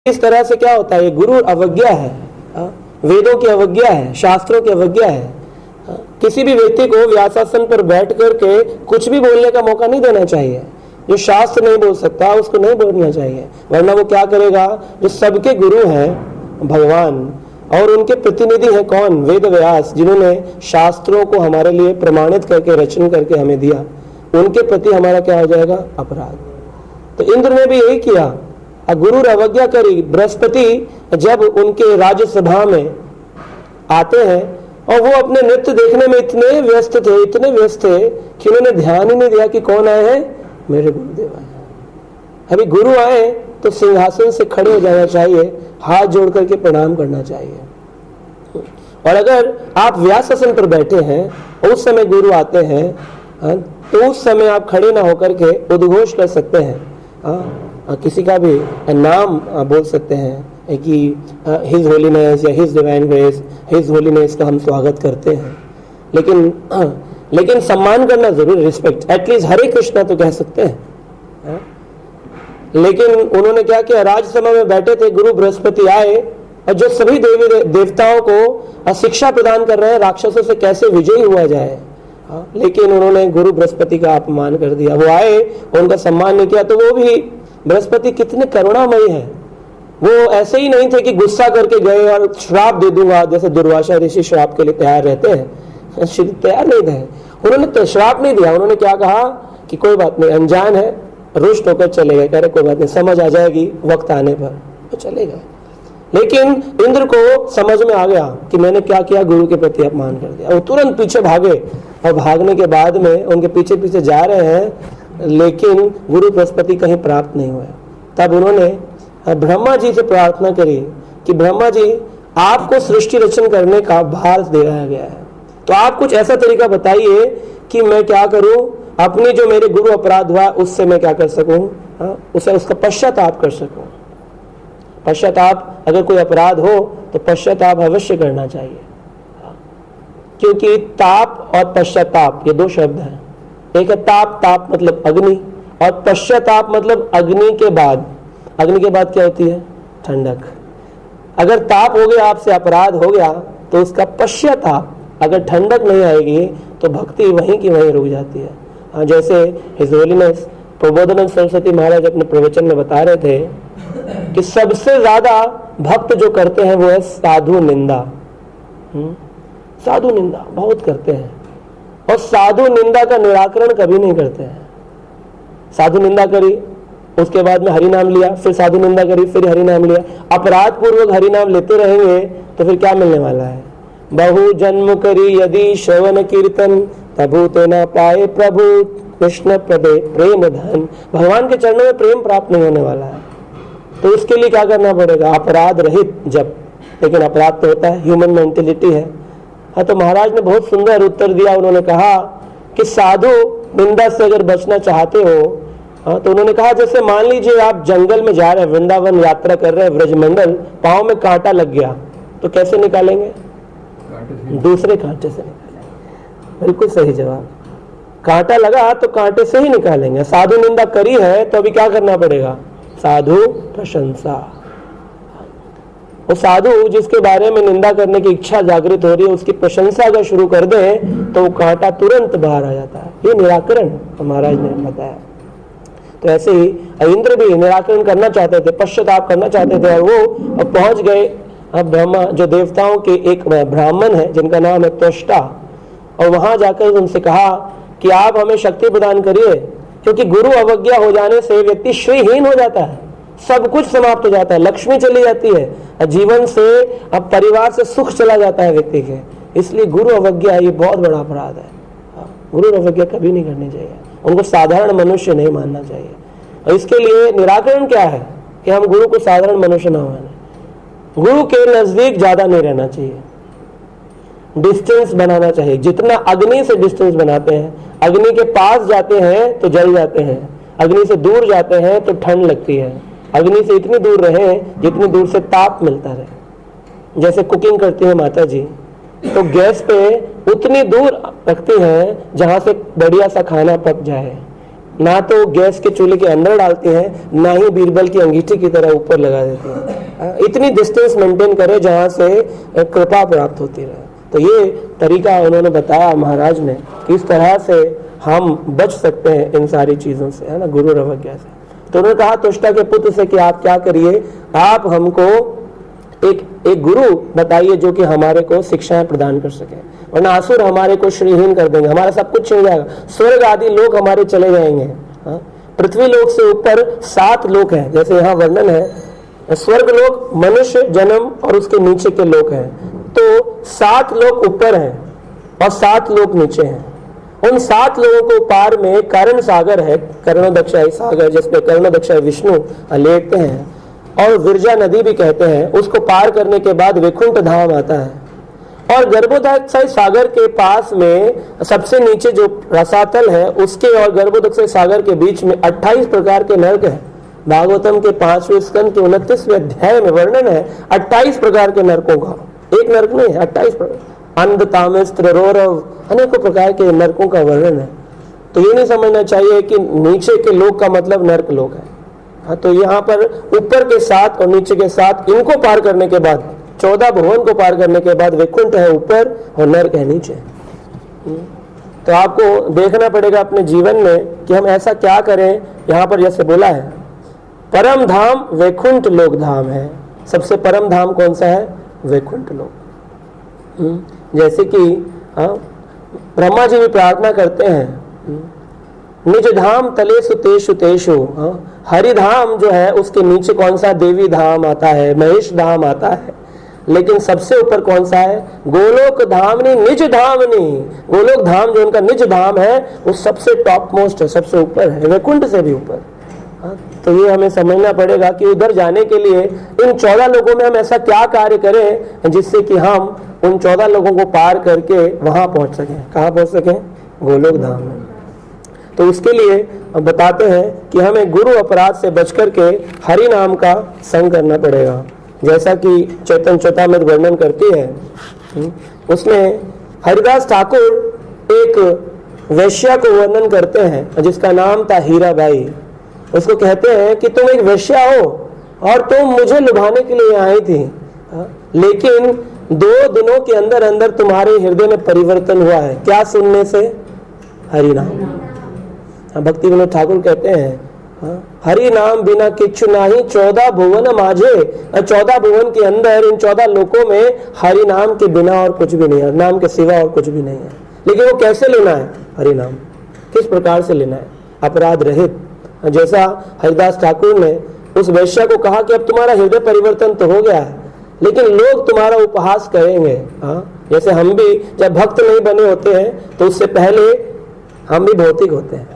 इस तरह से क्या होता है, ये गुरु अवज्ञा है, वेदों की अवज्ञा है, शास्त्रों की अवज्ञा है। किसी भी व्यक्ति को व्यासासन पर बैठ करके कुछ भी बोलने का मौका नहीं देना चाहिए। जो शास्त्र नहीं बोल सकता उसको नहीं बोलना चाहिए, वरना वो क्या करेगा, जो सबके गुरु हैं भगवान और उनके प्रतिनिधि हैं कौन, वेद व्यास, जिन्होंने शास्त्रों को हमारे लिए प्रमाणित करके रचन करके हमें दिया, उनके प्रति हमारा क्या हो जाएगा, अपराध। तो इंद्र ने भी यही किया, गुरु अवज्ञा करी। बृहस्पति जब उनके राज्यसभा में आते हैं और वो अपने नृत्य देखने में इतने व्यस्त थे कि उन्होंने ध्यान ही नहीं दिया कि कौन आए हैं, मेरे गुरुदेव आए। अभी गुरु आए तो सिंहासन से खड़े हो जाना चाहिए, हाथ जोड़ करके प्रणाम करना चाहिए। और अगर आप व्यासासन पर बैठे हैं उस समय गुरु आते हैं तो उस समय आप खड़े ना होकर के उद्घोष कर सकते हैं, किसी का भी नाम बोल सकते हैं कि हिज होलीनेस या his divine grace, his holiness का हम स्वागत करते हैं। लेकिन सम्मान करना जरूर, रिस्पेक्ट, एटलीस्ट हरे कृष्णा तो कह सकते हैं। लेकिन उन्होंने क्या किया, राज्यसभा में बैठे थे, गुरु बृहस्पति आए और जो सभी देवी देवताओं को शिक्षा प्रदान कर रहे हैं राक्षसों से कैसे विजयी हुआ जाए, लेकिन उन्होंने गुरु बृहस्पति का अपमान कर दिया। वो आए, उनका सम्मान नहीं किया। तो वो भी बृहस्पति कितने करुणामयी है, वो ऐसे ही नहीं थे कि गुस्सा करके गए और श्राप दे दूंगा, जैसे दुर्वासा ऋषि श्राप के लिए तैयार रहते हैं, तैयार नहीं थे। उन्होंने श्राप नहीं दिया, उन्होंने क्या कहा कि कोई बात नहीं, अनजान है, रुष्ट होकर चले गए, कह रहे कोई बात नहीं, समझ आ जाएगी वक्त आने पर, तो चले गए। लेकिन इंद्र को समझ में आ गया कि मैंने क्या किया, गुरु के प्रति अपमान कर दिया। वो तुरंत पीछे भागे और भागने के बाद में उनके पीछे पीछे जा रहे हैं, लेकिन गुरु बृहस्पति कहीं प्राप्त नहीं हुए। तब उन्होंने ब्रह्मा जी से प्रार्थना करी कि ब्रह्मा जी, आपको सृष्टि रचन करने का भार दिया गया है, तो आप कुछ ऐसा तरीका बताइए कि मैं क्या करूं, अपने जो मेरे गुरु अपराध हुआ उससे मैं क्या कर सकूं, उसका पश्चाताप कर सकूं। पश्चाताप, अगर कोई अपराध हो तो पश्चाताप अवश्य करना चाहिए, क्योंकि ताप और पश्चाताप ये दो शब्द हैं। एक है ताप, ताप मतलब अग्नि, और पश्चाताप मतलब अग्नि के बाद। अग्नि के बाद क्या होती है, ठंडक। अगर ताप हो गया, आपसे अपराध हो गया, तो उसका पश्चाताप, अगर ठंडक नहीं आएगी तो भक्ति वहीं की वहीं रुक जाती है। जैसे हिज होलीनेस प्रबोधानंद सरस्वती महाराज अपने प्रवचन में बता रहे थे कि सबसे ज्यादा भक्त जो करते हैं वो है साधु निंदा। साधु निंदा बहुत करते हैं और साधु निंदा का निराकरण कभी नहीं करते हैं। साधु निंदा करी, उसके बाद में हरि नाम लिया, फिर साधु निंदा करी, फिर हरि नाम लिया, अपराध पूर्वक हरि नाम लेते रहेंगे तो फिर क्या मिलने वाला है, बहु जन्म करी यदि श्रवण कीर्तन तबु ते न पाए प्रभु कृष्ण पदे प्रेम धन। भगवान के चरणों में प्रेम प्राप्त नहीं होने वाला है। तो उसके लिए क्या करना पड़ेगा, अपराध रहित जप। लेकिन अपराध तो होता है, ह्यूमन मेंटेलिटी है। हाँ, तो महाराज ने बहुत सुंदर उत्तर दिया। उन्होंने कहा कि साधु निंदा से अगर बचना चाहते हो, हाँ, तो उन्होंने कहा जैसे मान लीजिए आप जंगल में जा रहे हैं, वृंदावन यात्रा कर रहे हैं, व्रजमंडल, पाँव में कांटा लग गया तो कैसे निकालेंगे, दूसरे कांटे से निकालेंगे। बिल्कुल सही जवाब, कांटा लगा तो कांटे से ही निकालेंगे। साधु निंदा करी है तो अभी क्या करना पड़ेगा, साधु प्रशंसा। वो साधु जिसके बारे में निंदा करने की इच्छा जागृत हो रही है, उसकी प्रशंसा अगर शुरू कर दें तो वो कांटा तुरंत बाहर आ जाता है। ये निराकरण महाराज ने बताया। तो ऐसे ही इंद्र भी निराकरण करना चाहते थे, पश्चाताप करना चाहते थे, और वो पहुंच गए ब्रह्मा, जो देवताओं के एक ब्राह्मण है जिनका नाम है त्वष्टा, और वहां जाकर उनसे कहा कि आप हमें शक्ति प्रदान करिए, क्योंकि गुरु अवज्ञा हो जाने से व्यक्ति श्रीहीन हो जाता है, सब कुछ समाप्त हो जाता है, लक्ष्मी चली जाती है, जीवन से अब परिवार से सुख चला जाता है व्यक्ति के। इसलिए गुरु अवज्ञा ये बहुत बड़ा अपराध है। गुरु अवज्ञा कभी नहीं करनी चाहिए, उनको साधारण मनुष्य नहीं मानना चाहिए। और इसके लिए निराकरण क्या है कि हम गुरु को साधारण मनुष्य ना माने, गुरु के नजदीक ज्यादा नहीं रहना चाहिए, डिस्टेंस बनाना चाहिए। जितना अग्नि से डिस्टेंस बनाते हैं, अग्नि के पास जाते हैं तो जल जाते हैं, अग्नि से दूर जाते हैं तो ठंड लगती है। अग्नि से इतनी दूर रहे जितनी दूर से ताप मिलता रहे। जैसे कुकिंग करती है माता जी, तो गैस पे उतनी दूर रखती हैं जहां से बढ़िया सा खाना पक जाए। ना तो गैस के चूल्हे के अंदर डालती हैं, ना ही बीरबल की अंगीठी की तरह ऊपर लगा देती हैं। इतनी डिस्टेंस मेंटेन करे जहां से कृपा प्राप्त होती रहे। तो ये तरीका उन्होंने बताया महाराज ने, कि इस तरह से हम बच सकते हैं इन सारी चीजों से, है ना, गुरु अवज्ञा से। तो उन्होंने कहा तुष्टा के पुत्र से कि आप क्या करिए, आप हमको एक गुरु बताइए जो कि हमारे को शिक्षाएं प्रदान कर सके, वरना असुर हमारे को श्रीहीन कर देंगे, हमारा सब कुछ छिन जाएगा, स्वर्ग आदि लोग हमारे चले जाएंगे। पृथ्वी लोक से ऊपर 7 लोक हैं, जैसे यहाँ वर्णन है, स्वर्ग लोक, मनुष्य जन्म और उसके नीचे के लोक हैं। तो 7 लोक ऊपर हैं और 7 लोक नीचे हैं। उन 7 लोगों को पार में कर्ण सागर है, कर्णोदक्षाई सागर, जिसपे कर्णोदक्षाई विष्णु लेटते हैं, और विरजा नदी भी कहते हैं। उसको पार करने के बाद वैकुंठ धाम आता है। और गर्भोदक्षाई सागर के पास में सबसे नीचे जो रसातल है, उसके और गर्भोदक्षाई सागर के बीच में 28 प्रकार के नरक है। भागवतम के 5वें स्कंद के 29वें अध्याय में वर्णन है 28 प्रकार के नरकों का। एक नरक नहीं है, 28 प्रकार, अंध, तामस, त्रिरोरव, अनेकों प्रकार के नरकों का वर्णन है। तो ये नहीं समझना चाहिए कि नीचे के लोक का मतलब नरक लोक है। हाँ, तो यहाँ पर ऊपर के 7 और नीचे के 7, इनको पार करने के बाद, 14 भुवन को पार करने के बाद वैकुंठ है ऊपर और नरक है नीचे। तो आपको देखना पड़ेगा अपने जीवन में कि हम ऐसा क्या करें। यहाँ पर जैसे बोला है, परम धाम वैकुंठ लोक धाम है। सबसे परम धाम कौन सा है? वैकुंठ लोक। जैसे कि ब्रह्मा जी भी प्रार्थना करते हैं, निज धाम तले सुतेषु तेषु। हरिधाम जो है उसके नीचे कौन सा? देवी धाम आता है, महेश धाम आता है। लेकिन सबसे ऊपर कौन सा है? गोलोक धामनी निज धामनी। गोलोक धाम जो उनका निज धाम है वो सबसे टॉप मोस्ट है, सबसे ऊपर है, वैकुंठ से भी ऊपर। तो ये हमें समझना पड़ेगा कि उधर जाने के लिए इन 14 लोगों में हम ऐसा क्या कार्य करें जिससे कि हम उन 14 लोगों को पार करके वहां पहुंच सकें। कहाँ पहुंच सकें? गोलोक धाम में। तो उसके लिए बताते हैं कि हमें गुरु अपराध से बच करके हरि नाम का संग करना पड़ेगा। जैसा कि चैतन्य चौथामृत वर्णन करती है, उसमें हरिदास ठाकुर एक वैश्या को वर्णन करते हैं जिसका नाम था हीराबाई। उसको कहते हैं कि तुम एक वैश्या हो और तुम मुझे लुभाने के लिए आई थी, लेकिन 2 दिनों के अंदर अंदर तुम्हारे हृदय में परिवर्तन हुआ है। क्या सुनने से? हरि नाम। भक्ति विनोद ठाकुर कहते हैं, हरि नाम बिना किच्छु नाही 14 भुवन माझे। 14 भुवन के अंदर, इन 14 लोकों में हरि नाम के बिना और कुछ भी नहीं है, नाम के सिवा और कुछ भी नहीं है। लेकिन वो कैसे लेना है? हरि नाम किस प्रकार से लेना है? अपराध रहित। जैसा हरिदास ठाकुर ने उस वैश्या को कहा कि अब तुम्हारा हृदय परिवर्तन तो हो गया है, लेकिन लोग तुम्हारा उपहास करेंगे। जैसे हम भी जब भक्त नहीं बने होते हैं तो उससे पहले हम भी भौतिक होते हैं,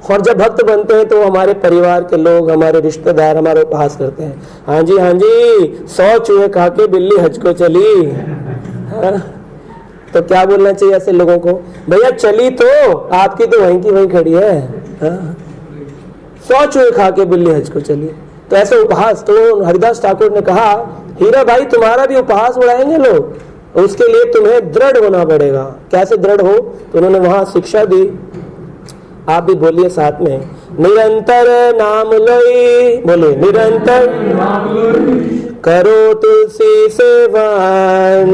और जब भक्त बनते हैं तो हमारे परिवार के लोग, हमारे रिश्तेदार हमारा उपहास करते हैं। हाँ जी 100 चूहे खा के बिल्ली हज को चली। तो क्या बोलना चाहिए ऐसे लोगों को? भैया चली तो आपकी तो वहीं की वहीं खड़ी है। 100 चूहे खा के बिल्ली हज को चली। तो ऐसे उपहास, तो हरिदास ठाकुर ने कहा हीरा भाई तुम्हारा भी उपहास उड़ाएंगे लोग, उसके लिए तुम्हें दृढ़ होना पड़ेगा। कैसे दृढ़ हो? तो उन्होंने वहां शिक्षा दी, आप भी बोलिए साथ में, निरंतर नाम लोई। बोलिए निरंतर करो तुलसी सेवन,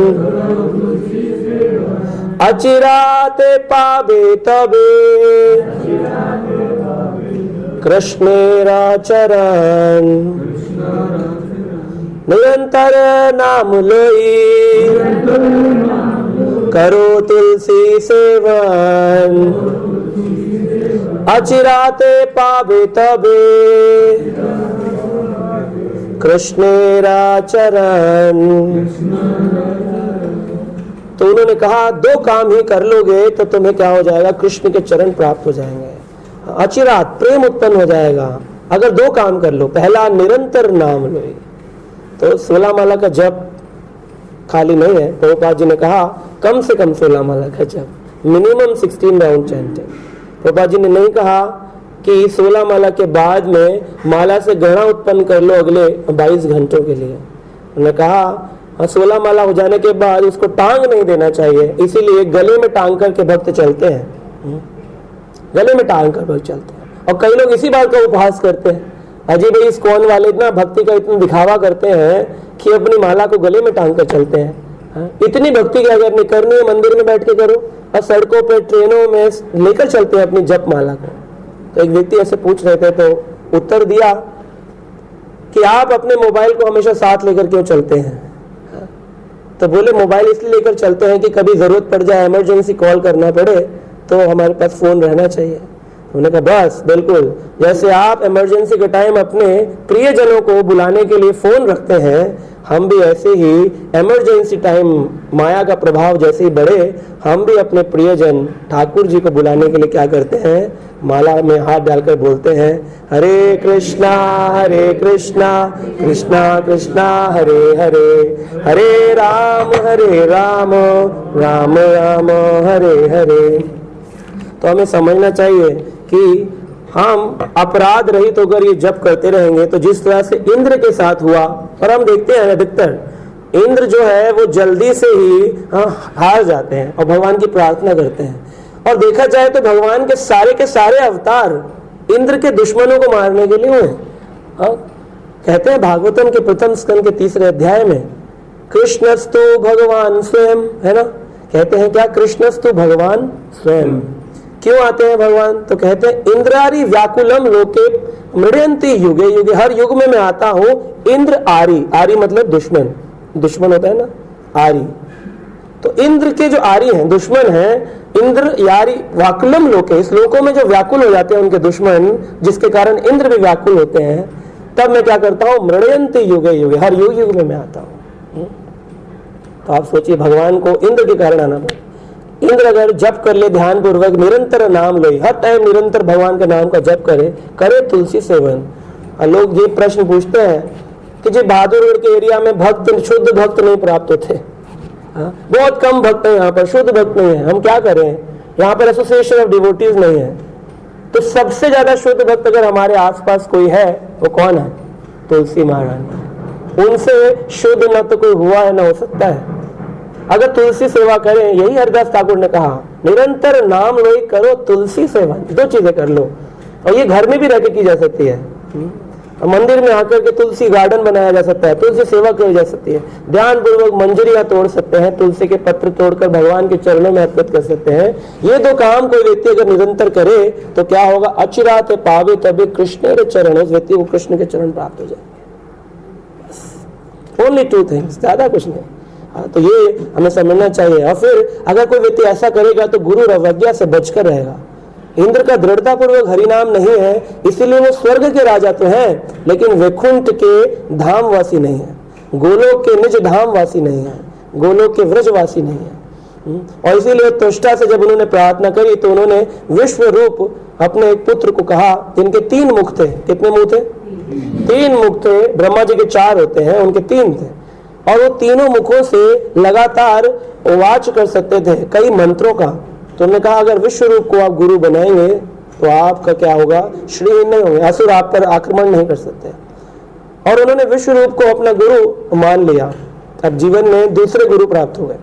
अचिराते पावे तबे कृष्णेरा चरण। निरंतर नाम लोई करो तुलसी सेवन, अचिराते पावे तबे कृष्णेरा चरण। तो उन्होंने कहा 2 काम ही कर लोगे तो तुम्हें क्या हो जाएगा? कृष्ण के चरण प्राप्त हो जाएंगे। अचिरात प्रेम उत्पन्न हो जाएगा अगर 2 काम कर लो। पहला, निरंतर नाम लो। तो 16 माला का जप खाली नहीं है। प्रभुपाद जी ने कहा कम से कम 16 माला का जप, minimum 16 round chanting. Prabhupada ji ने नहीं कहा कि 16 माला के बाद में माला से गहना उत्पन्न कर लो अगले 22 घंटों के लिए। उन्होंने कहा 16 माला हो जाने के बाद उसको टांग नहीं देना चाहिए, इसीलिए गले में टांग करके भक्त चलते हैं। गले में टांग कर भक्त चलते हैं। और कई लोग इसी बात का उपहास करते हैं, अजय भाई इस्कॉन वाले इतना भक्ति का इतना दिखावा करते हैं कि अपनी माला को गले में टांग कर चलते हैं। इतनी भक्ति क्या करनी करनी है, मंदिर में बैठ के करो, और सड़कों पे ट्रेनों में लेकर चलते हैं अपनी जप माला को। तो एक व्यक्ति ऐसे पूछ रहे थे, तो उत्तर दिया कि आप अपने मोबाइल को हमेशा साथ लेकर क्यों चलते हैं? तो बोले मोबाइल इसलिए लेकर चलते हैं कि कभी जरूरत पड़ जाए, इमरजेंसी कॉल करना पड़े तो हमारे पास फोन रहना चाहिए। उन्होंने कहा बस बिल्कुल, जैसे आप इमरजेंसी के टाइम अपने प्रियजनों को बुलाने के लिए फोन रखते हैं, हम भी ऐसे ही इमरजेंसी टाइम माया का प्रभाव जैसे ही बढ़े, हम भी अपने प्रियजन ठाकुर जी को बुलाने के लिए क्या करते हैं, माला में हाथ डालकर बोलते हैं हरे कृष्णा कृष्णा कृष्णा हरे हरे, हरे राम राम राम हरे हरे। तो हमें समझना चाहिए कि हम अपराध रहित होकर ये जप करते रहेंगे तो जिस तरह से इंद्र के साथ हुआ, और हम देखते हैं अधिकतर इंद्र जो है वो जल्दी से ही हार जाते हैं और भगवान की प्रार्थना करते हैं। और देखा जाए तो भगवान के सारे अवतार इंद्र के दुश्मनों को मारने के लिए हुए। कहते हैं भागवतम के प्रथम स्कंद के 3 अध्याय में कृष्णस्तु भगवान स्वयं, है ना, कहते हैं क्या, कृष्णस्तु भगवान स्वयं। क्यों आते हैं भगवान? तो कहते हैं इंद्रारी व्याकुलम लोके मृडयंती युगे युगे, हर युग में मैं आता हूं। इंद्र आरी, आरी मतलब दुश्मन, दुश्मन होता है ना आरी, तो इंद्र के जो आरी हैं दुश्मन हैं, इंद्र यारी व्याकुलम लोके, इस लोकों में जो व्याकुल हो जाते हैं उनके दुश्मन, जिसके कारण इंद्र भी व्याकुल होते हैं, तब मैं क्या करता हूं, मृडयंती युगे युगे, हर युग युग में मैं आता हूं। तो आप सोचिए भगवान को इंद्र के कारण आना पड़ा। इंद्र अगर जप कर ले ध्यान पूर्वक, निरंतर नाम ले, हर टाइम निरंतर भगवान के नाम का जप करे तुलसी सेवन। और लोग ये प्रश्न पूछते हैं कि जी बहादुरगढ़ के एरिया में भक्त, शुद्ध भक्त नहीं प्राप्त होते, बहुत कम भक्त है यहाँ पर, शुद्ध भक्त नहीं है, हम क्या करें, यहाँ पर एसोसिएशन ऑफ डिवोटीज नहीं है। तो सबसे ज्यादा शुद्ध भक्त अगर हमारे आसपास कोई है वो कौन है? तुलसी महारानी। उनसे शुद्ध न तो कोई हुआ है, न हो सकता है। अगर तुलसी सेवा करें, यही हरदास ठाकुर ने कहा, निरंतर नाम लो करो तुलसी सेवा, 2 चीजें कर लो। और ये घर में भी रहकर की जा सकती है, मंदिर में आकर के तुलसी गार्डन बनाया जा सकता है, तुलसी सेवा की जा सकती है, ध्यान पूर्वक मंजरियां तोड़ सकते हैं, तुलसी के पत्र तोड़कर भगवान के चरणों में अर्पित कर सकते हैं। ये 2 काम कोई व्यक्ति अगर निरंतर करे तो क्या होगा, अचिरात पावे तभी कृष्ण के चरण, उस व्यक्ति को कृष्ण के चरण प्राप्त हो जाएंगे। ओनली 2 थिंग्स, ज्यादा कुछ नहीं। तो ये हमें समझना चाहिए। और फिर अगर कोई व्यक्ति ऐसा करेगा तो गुरु और अवज्ञा से बचकर रहेगा। इंद्र का दृढ़ता पूर्वक हरिनाम नहीं है, इसीलिए वो स्वर्ग के राजा तो हैं, लेकिन वैकुंठ के धामवासी नहीं है, गोलोक के निज धामवासी नहीं है, गोलोक के व्रजवासी नहीं है। और इसीलिए त्वष्टा से जब उन्होंने प्रार्थना करी तो उन्होंने विश्व रूप अपने एक पुत्र को कहा, जिनके 3 मुख थे। कितने मुंह थे? 3 मुख थे। ब्रह्मा जी के 4 होते हैं, उनके 3 थे, और वो तीनों मुखों से लगातार वाच कर सकते थे कई मंत्रों का। तो उन्होंने कहा अगर विश्व रूप को आप गुरु बनाएंगे तो आपका क्या होगा, श्रीहीन नहीं होंगे, असुर आप पर आक्रमण नहीं कर सकते। और उन्होंने विश्व रूप को अपना गुरु मान लिया। अब जीवन में दूसरे गुरु प्राप्त हो गए।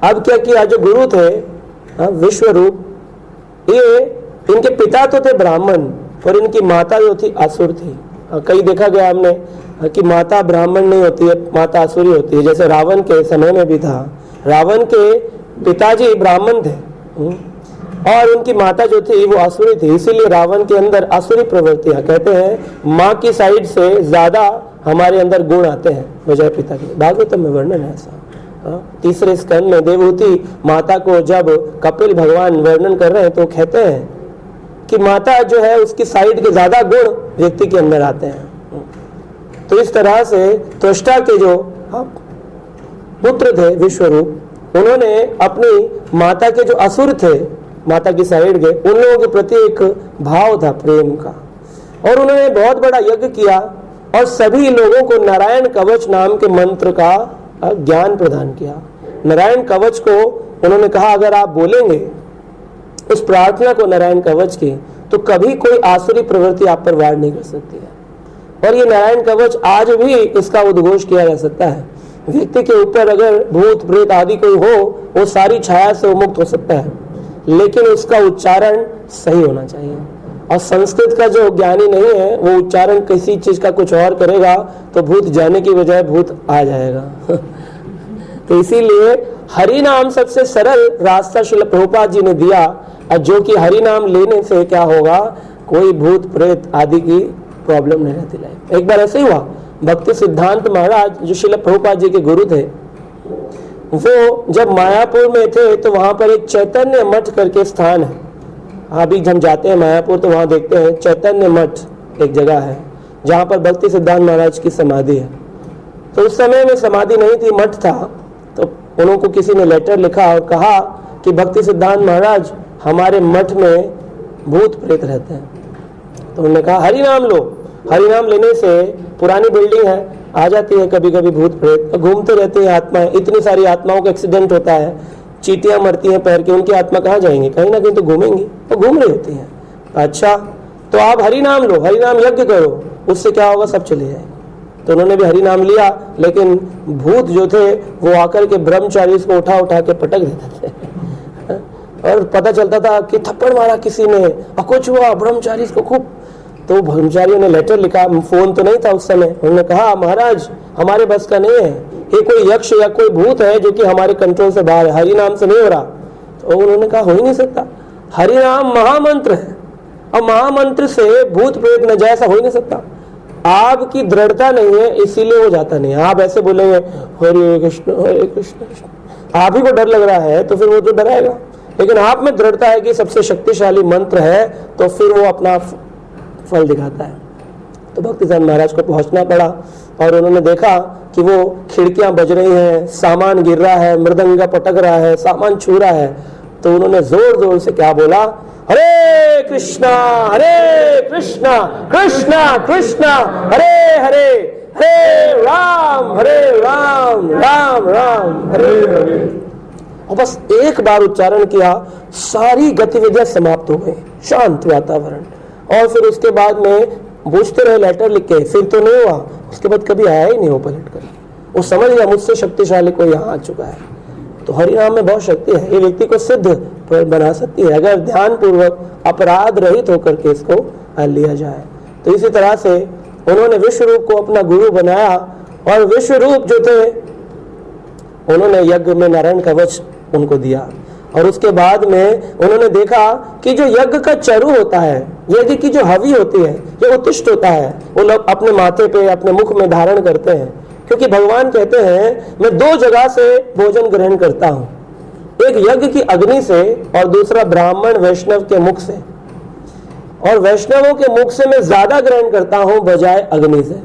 अब क्या किया, जो गुरु थे विश्व रूप, ये इनके पिता तो थे ब्राह्मण और इनकी माता जो थी असुर थी। कई देखा गया हमने कि माता ब्राह्मण नहीं होती है, माता असुरी होती है। जैसे रावण के समय में भी था, रावण के पिताजी ब्राह्मण थे और उनकी माता जो थी वो असुरी थी, इसीलिए रावण के अंदर असुरी प्रवृत्तियां, कहते हैं माँ की साइड से ज्यादा हमारे अंदर गुण आते हैं बजाय पिता के। भागवतम में वर्णन है ऐसा। 3 स्कंद में देवहूति माता को जब कपिल भगवान वर्णन कर रहे हैं तो कहते हैं कि माता जो है उसकी साइड के ज्यादा गुण व्यक्ति के अंदर आते हैं। तो इस तरह से त्वष्टा के जो पुत्र थे विश्वरूप, उन्होंने अपनी माता के जो असुर थे, माता की साइड के, उन लोगों के प्रति एक भाव था प्रेम का, और उन्होंने बहुत बड़ा यज्ञ किया और सभी लोगों को नारायण कवच नाम के मंत्र का ज्ञान प्रदान किया। नारायण कवच को उन्होंने कहा अगर आप बोलेंगे उस प्रार्थना को नारायण कवच की, तो कभी कोई आसुरी प्रवृत्ति आप पर वार नहीं कर सकती है। और ये नारायण कवच आज भी इसका उद्घोष किया जा सकता है। व्यक्ति के ऊपर अगर भूत प्रेत आदि कोई हो, वो सारी छाया से मुक्त हो सकता है, लेकिन उसका उच्चारण सही होना चाहिए। और संस्कृत का जो ज्ञानी नहीं है वो उच्चारण किसी चीज का कुछ और करेगा तो भूत जाने की बजाय भूत आ जाएगा। तो इसीलिए हरि नाम सबसे सरल रास्ता श्रील प्रभुपाद जी ने दिया, और जो कि हरि नाम लेने से क्या होगा, कोई भूत प्रेत आदि की प्रॉब्लम नहीं रहती लाइफ। एक बार ऐसे ही हुआ, भक्ति सिद्धांत महाराज जो श्रील प्रभुपाद जी के गुरु थे, वो जब मायापुर में थे तो वहां पर एक चैतन्य मठ करके स्थान है। अभी हम जाते हैं मायापुर तो वहां देखते हैं चैतन्य मठ एक जगह है जहां पर भक्ति सिद्धांत महाराज की समाधि है। तो उस समय में समाधि नहीं थी, मठ था। तो उनको किसी ने लेटर लिखा और कहा कि भक्ति सिद्धांत महाराज हमारे मठ में भूत प्रेत रहते हैं। तो उन्होंने कहा हरि नाम लो, हरि नाम लेने से पुरानी बिल्डिंग है, आ जाती है कभी कभी भूत प्रेत, घूमते रहती है आत्माएं। इतनी सारी आत्माओं का एक्सीडेंट होता है, चींटियां मरती हैं पैर की, उनकी आत्मा कहाँ जाएंगी, कहीं ना कहीं तो घूमेंगी, तो घूम रही होती हैं। अच्छा तो आप हरि नाम लो, हरि नाम यज्ञ करो, उससे क्या होगा, सब चले जाएंगे। तो उन्होंने भी हरि नाम लिया, लेकिन भूत जो थे वो आकर के ब्रह्मचारी को उठा उठा के पटक देते थे और पता चलता था कि थप्पड़ मारा किसी ने और कुछ हुआ ब्रह्मचारी को खूब। तो ब्रह्मचारियों ने लेटर लिखा, फोन तो नहीं था उस समय, उन्होंने कहा महाराज हमारे बस का नहीं है, ये कोई यक्ष या कोई भूत है जो कि हमारे कंट्रोल से बाहर है, हरि नाम से नहीं हो रहा। तो उन्होंने कहा हो ही नहीं सकता, हरि नाम महामंत्र है और महामंत्र से भूत प्रेत न जाए, ऐसा हो ही नहीं सकता। आपकी दृढ़ता नहीं है इसीलिए वो जाता नहीं है। आप ऐसे बोलेंगे हरे कृष्ण कृष्ण, आप ही को डर लग रहा है तो फिर वो तो डराएगा, लेकिन आप में दृढ़ता है कि सबसे शक्तिशाली मंत्र है तो फिर वो अपना फल दिखाता है। तो भक्ति सिद्धांत महाराज को पहुंचना पड़ा और उन्होंने देखा कि वो खिड़कियां बज रही हैं, सामान गिर रहा है, मृदंगा पटक रहा है, सामान छू रहा है। तो उन्होंने जोर जोर से क्या बोला, हरे कृष्णा कृष्णा कृष्णा हरे हरे, हरे राम राम राम हरे हरे। और बस एक बार उच्चारण किया, सारी गतिविधियां समाप्त हो गई, शांत वातावरण। और फिर उसके बाद में पूछते रहे लेटर लिख के, फिर तो नहीं हुआ। उसके बाद कभी आया ही नहीं वो पलट कर, वो समझ गया मुझसे शक्तिशाली कोई यहाँ आ चुका है। तो हरिनाम में बहुत शक्ति है, ये व्यक्ति को सिद्ध बना सकती है अगर ध्यान पूर्वक अपराध रहित होकर के इसको लिया जाए। तो इसी तरह से उन्होंने विश्व रूप को अपना गुरु बनाया और विश्व रूप जो थे उन्होंने यज्ञ में नारायण कवच उनको दिया। और उसके बाद में उन्होंने देखा कि जो यज्ञ का चरु होता है, यज्ञ की जो हवि होती है, ये उत्तिष्ठ होता है, वो लोग अपने माथे पे अपने मुख में धारण करते हैं। क्योंकि भगवान कहते हैं मैं दो जगह से भोजन ग्रहण करता हूँ, एक यज्ञ की अग्नि से और दूसरा ब्राह्मण वैष्णव के मुख से। और वैष्णवों के मुख से मैं ज्यादा ग्रहण करता हूँ बजाय अग्नि से।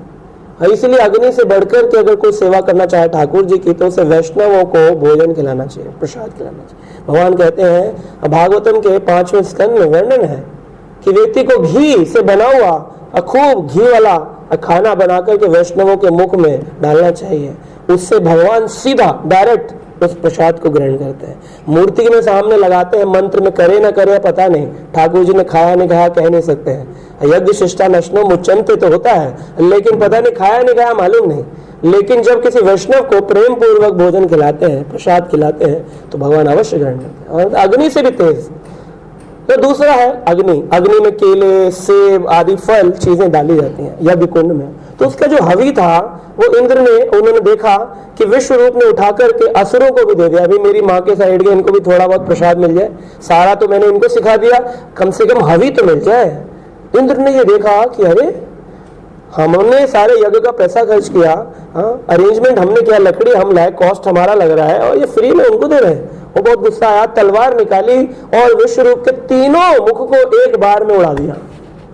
इसलिए अग्नि से बढ़कर के अगर कोई सेवा करना चाहे ठाकुर जी की तो उसे वैष्णवों को भोजन खिलाना चाहिए, प्रसाद खिलाना चाहिए। भगवान कहते हैं भागवतम के 5वें स्कंद में वर्णन है कि व्यक्ति को घी से बना हुआ खूब घी वाला खाना बनाकर के वैष्णवों के मुख में डालना चाहिए, उससे भगवान सीधा डायरेक्ट उस प्रसाद को ग्रहण करते हैं। मूर्ति में सामने लगाते हैं, मंत्र में करे ना करे पता नहीं, ठाकुर जी ने खाया नहीं खाया कह नहीं सकते हैं। यज्ञ शिष्टा नशनो मुच्चनते तो होता है, लेकिन पता नहीं खाया नहीं खाया मालूम नहीं। लेकिन जब किसी वैष्णव को प्रेम पूर्वक भोजन खिलाते हैं, प्रसाद खिलाते हैं, तो भगवान अवश्य ग्रहण करते हैं, और अग्नि से भी तेज। तो दूसरा है अग्नि, अग्नि में केले सेब आदि फल चीजें डाली जाती हैं यज्ञ कुंड में। तो उसका जो हवि था वो इंद्र ने, उन्होंने देखा कि विश्व रूप ने उठा करके असुरों को भी दे दिया। अभी मेरी माँ के साइड के इनको भी थोड़ा बहुत प्रसाद मिल जाए, सारा तो मैंने इनको सिखा दिया, कम से कम हवि तो मिल जाए। इंद्र ने ये देखा कि अरे हमने सारे यज्ञ का पैसा खर्च किया, अरेंजमेंट हमने किया, लकड़ी हम लाए, कॉस्ट हमारा लग रहा है, और ये फ्री में उनको दे रहे हैं। वो बहुत गुस्सा आया, तलवार निकाली और विश्व रूप के तीनों मुख को एक बार में उड़ा दिया।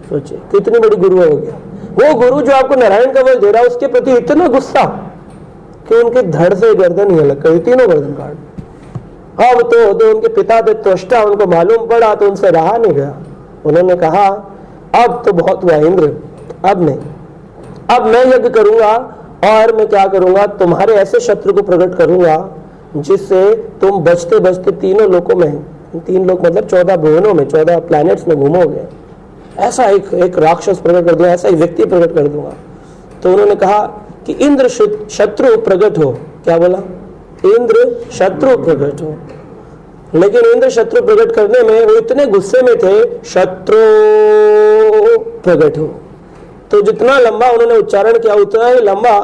सोचिए कितनी बड़ी गुरु हो गया वो गुरु जो आपको नारायण कवच दे रहा है, उसके प्रति इतना गुस्सा कि उनके धड़ से गर्दन ही अलग कर, तीनों गर्दन काट। अब तो उनके पिता थे त्वष्टा, उनको मालूम पड़ा तो उनसे रहा नहीं गया। उन्होंने कहा अब तो बहुत हुआ इंद्र, अब नहीं, अब मैं यज्ञ करूंगा और मैं क्या करूंगा, तुम्हारे ऐसे शत्रु को प्रकट करूंगा जिससे तुम बचते बचते तीनों लोकों में, 3 लोक मतलब 14 भुवनों में, 14 प्लैनेट्स में घूमोगे। ऐसा एक राक्षस प्रकट कर दूंगा, ऐसा एक व्यक्ति प्रकट कर दूंगा। तो उन्होंने कहा कि इंद्र शत्रु प्रकट हो। क्या बोला? इंद्र शत्रु प्रकट हो। लेकिन इंद्र शत्रु प्रकट करने में वो इतने गुस्से में थे, शत्रु प्रकट हो। तो जितना लंबा उन्होंने उच्चारण किया उतना ही लंबा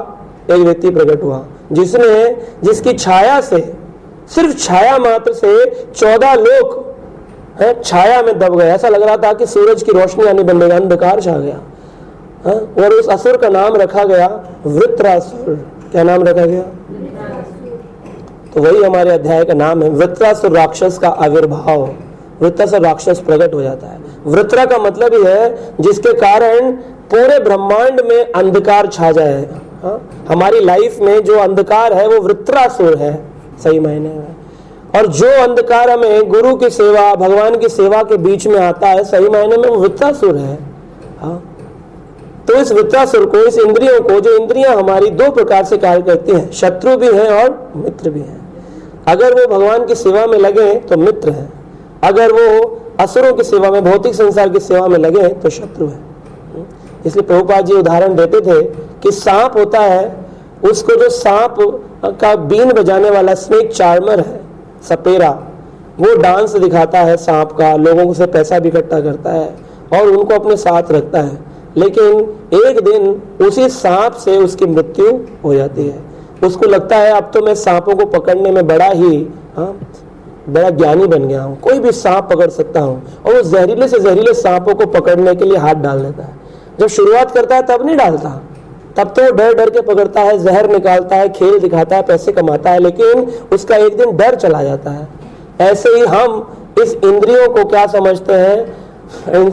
एक व्यक्ति प्रकट हुआ, जिसकी छाया से, सिर्फ छाया मात्र से 14 लोग छाया में दब गए। ऐसा लग रहा था कि सूरज की रोशनी आनी बंद हो गई, अंधकार छा गया। और उस असुर का नाम रखा गया वृत्रासुर। क्या नाम रखा गया? तो वही हमारे अध्याय का नाम है, वृत्रासुर राक्षस का आविर्भाव। वृत्रासुर राक्षस प्रकट हो जाता है। वृत्रा का मतलब ही है जिसके कारण पूरे ब्रह्मांड में अंधकार छा जाए। हमारी लाइफ में जो अंधकार है वो वृत्रासुर है सही मायने में। और जो अंधकार हमें गुरु की सेवा, भगवान की सेवा के बीच में आता है, सही मायने में वो वृत्रासुर है। तो इस वृत्रासुर को, इस इंद्रियों को, जो इंद्रियां हमारी दो प्रकार से कार्य करती हैं, शत्रु भी हैं और मित्र भी हैं। अगर वो भगवान की सेवा में लगे तो मित्र हैं, अगर वो असुरों की सेवा में, भौतिक संसार की सेवा में लगे तो शत्रु है। इसलिए प्रभुपाद जी उदाहरण देते थे कि सांप होता है, उसको जो सांप का बीन बजाने वाला स्नेक चार्मर है, सपेरा, वो डांस दिखाता है सांप का, लोगों से पैसा भी इकट्ठा करता है और उनको अपने साथ रखता है। लेकिन एक दिन उसी सांप से उसकी मृत्यु हो जाती है। उसको लगता है अब तो मैं सांपों को पकड़ने में बड़ा ज्ञानी बन गया हूँ, कोई भी सांप पकड़ सकता हूँ। और वो जहरीले से जहरीले सांपों को पकड़ने के लिए हाथ डाल देता है। जब शुरुआत करता है तब नहीं डालता, तब तो वो डर डर के पकड़ता है, जहर निकालता है, खेल दिखाता है, पैसे कमाता है, लेकिन उसका एक दिन डर चला जाता है। ऐसे ही हम इस इंद्रियों को क्या समझते हैं,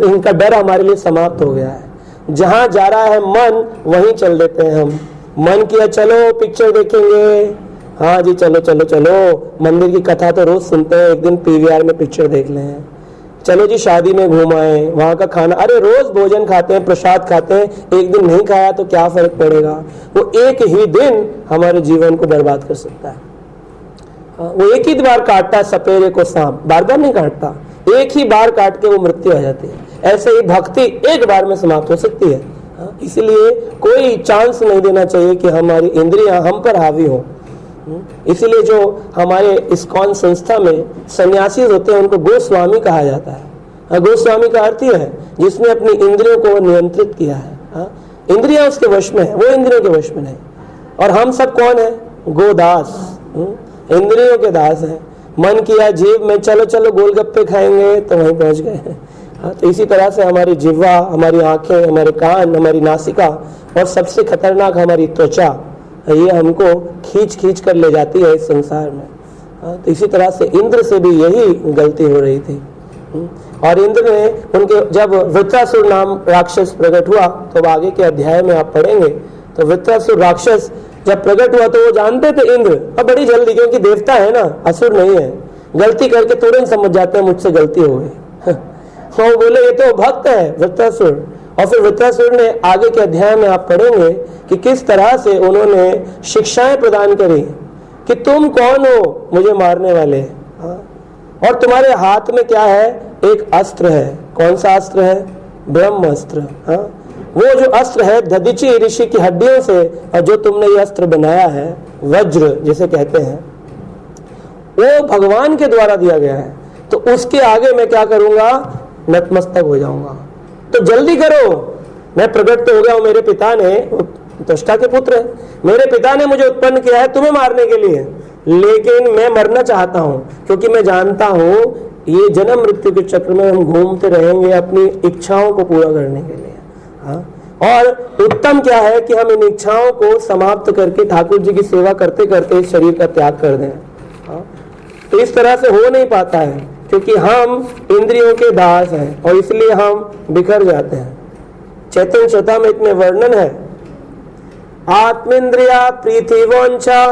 इनका डर हमारे लिए समाप्त हो गया है। जहां जा रहा है मन वहीं चल देते हैं हम। मन किया चलो पिक्चर देखेंगे, हाँ जी चलो चलो चलो, मंदिर की कथा तो रोज सुनते हैं, एक दिन पीवीआर में पिक्चर देख लें, चलो जी शादी में घूम आए, वहां का खाना, अरे रोज भोजन खाते हैं, प्रसाद खाते हैं, एक दिन नहीं खाया तो क्या फर्क पड़ेगा। वो एक ही दिन हमारे जीवन को बर्बाद कर सकता है। वो एक ही बार काटता है सपेरे को सांप, बार बार नहीं काटता, एक ही बार काट के वो मृत्यु आ जाती है। ऐसे ही भक्ति एक बार में समाप्त हो सकती है। इसलिए कोई चांस नहीं देना चाहिए कि हमारी इंद्रियां हम पर हावी हो। इसीलिए जो हमारे इस्कॉन संस्था में सन्यासी होते हैं उनको गोस्वामी कहा जाता है। गोस्वामी का अर्थ है जिसने अपनी इंद्रियों को नियंत्रित किया है। इंद्रियां उसके वश में है, वो इंद्रियों के वश में नहीं। और हम सब कौन है? गोदास, इंद्रियों के दास हैं। मन किया जेब में चलो चलो गोलगप्पे खाएंगे तो वहीं पहुंच गए। तो इसी तरह से हमारी जिह्वा, हमारी आंखें, हमारे कान, हमारी नासिका और सबसे खतरनाक हमारी त्वचा, ये हमको खींच खींच कर ले जाती है इस संसार में। तो इसी तरह से इंद्र से भी यही गलती हो रही थी। और इंद्र ने उनके, जब वृत्रासुर नाम राक्षस प्रकट हुआ, तो आगे के अध्याय में आप पढ़ेंगे, तो वृत्रासुर राक्षस जब प्रकट हुआ तो वो जानते थे इंद्र, अब बड़ी जल्दी, क्योंकि देवता है ना, असुर नहीं है, गलती करके तुरंत समझ जाते हैं मुझसे गलती हो गई। तो बोले ये तो भक्त है वृत्रासुर। और फिर वृत्रासुर ने आगे के अध्याय में आप पढ़ेंगे कि किस तरह से उन्होंने शिक्षाएं प्रदान करी कि तुम कौन हो मुझे मारने वाले, और तुम्हारे हाथ में क्या है? एक अस्त्र है। कौन सा अस्त्र है? ब्रह्म अस्त्र। वो जो अस्त्र है दधीचि ऋषि की हड्डियों से, और जो तुमने ये अस्त्र बनाया है, वज्र जिसे कहते हैं, वो भगवान के द्वारा दिया गया है। तो उसके आगे मैं क्या करूंगा? नतमस्तक हो जाऊंगा। तो जल्दी करो, मैं प्रकट तो हो गया हूं, मेरे पिता ने, दृष्टा के पुत्र है, मेरे पिता ने मुझे उत्पन्न किया है तुम्हें मारने के लिए, लेकिन मैं मरना चाहता हूं, क्योंकि मैं जानता हूं ये जन्म मृत्यु के चक्र में हम घूमते रहेंगे अपनी इच्छाओं को पूरा करने के लिए। और उत्तम क्या है कि हम इन इच्छाओं को समाप्त करके ठाकुर जी की सेवा करते करते इस शरीर का त्याग कर दें। तो इस तरह से हो नहीं पाता है, क्योंकि हम इंद्रियों के दास हैं और इसलिए हम बिखर जाते हैं। चैतन्य चरितामृत में वर्णन है, आत्मेन्द्रिया प्रीति वांछा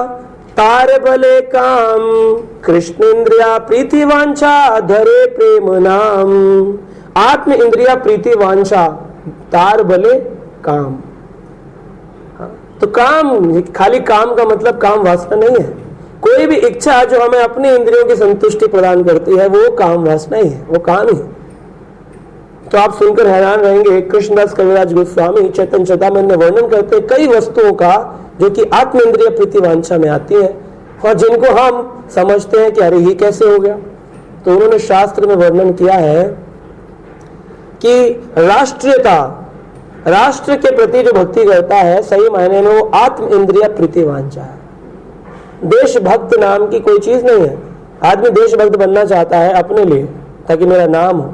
तार बले काम, कृष्ण इंद्रिया प्रीति वांछा धरे प्रेम नाम। आत्म इंद्रिया प्रीति वांछा तार बले काम। तो काम, खाली काम का मतलब काम वासना नहीं है। कोई भी इच्छा जो हमें अपनी इंद्रियों की संतुष्टि प्रदान करती है वो काम वासना ही है, वो काम ही। तो आप सुनकर हैरान रहेंगे, कृष्णदास कविराज गोस्वामी चैतन्य चरितामृत में वर्णन करते हैं कई वस्तुओं का जो कि आत्म इंद्रिय प्रीति वांछा में आती है, और जिनको हम समझते हैं कि अरे ये कैसे हो गया, तो उन्होंने शास्त्र में वर्णन किया है कि राष्ट्रीयता, राष्ट्र के प्रति जो भक्ति करता है सही मायने में वो आत्म इंद्रिय प्रीतिवांछा है। देशभक्त नाम की कोई चीज नहीं है। आदमी देशभक्त बनना चाहता है अपने लिए, ताकि मेरा नाम हो,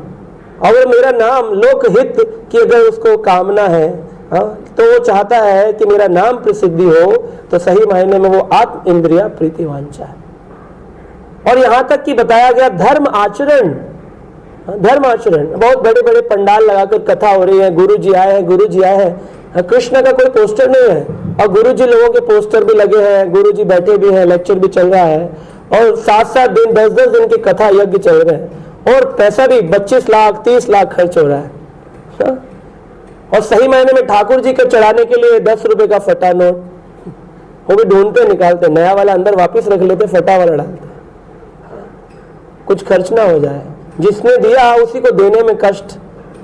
और मेरा नाम लोकहित की अगर उसको कामना है, तो वो चाहता है कि मेरा नाम प्रसिद्धि हो, तो सही मायने में वो आत्म इंद्रिय प्रीतिवांछा है। और यहां तक कि बताया गया धर्म आचरण, धर्म आचरण, बहुत बड़े बड़े पंडाल लगाकर कथा हो रही है, गुरु जी आए हैं, गुरु जी आए हैं, कृष्ण का कोई पोस्टर नहीं है, और गुरु जी लोगों के पोस्टर भी लगे हैं, गुरु जी बैठे भी हैं, लेक्चर भी चल रहा है, और 7-7 दिन 10-10 दिन की कथा यज्ञ चल रहे हैं, और पैसा भी 25 लाख 30 लाख खर्च हो रहा है। और सही मायने में ठाकुर जी को चढ़ाने के लिए 10 रुपए का फटा नोट, वो भी ढूंढते निकालते, नया वाला अंदर वापस रख लेते, फटा वाला डालते, कुछ खर्च ना हो जाए। जिसने दिया उसी को देने में कष्ट।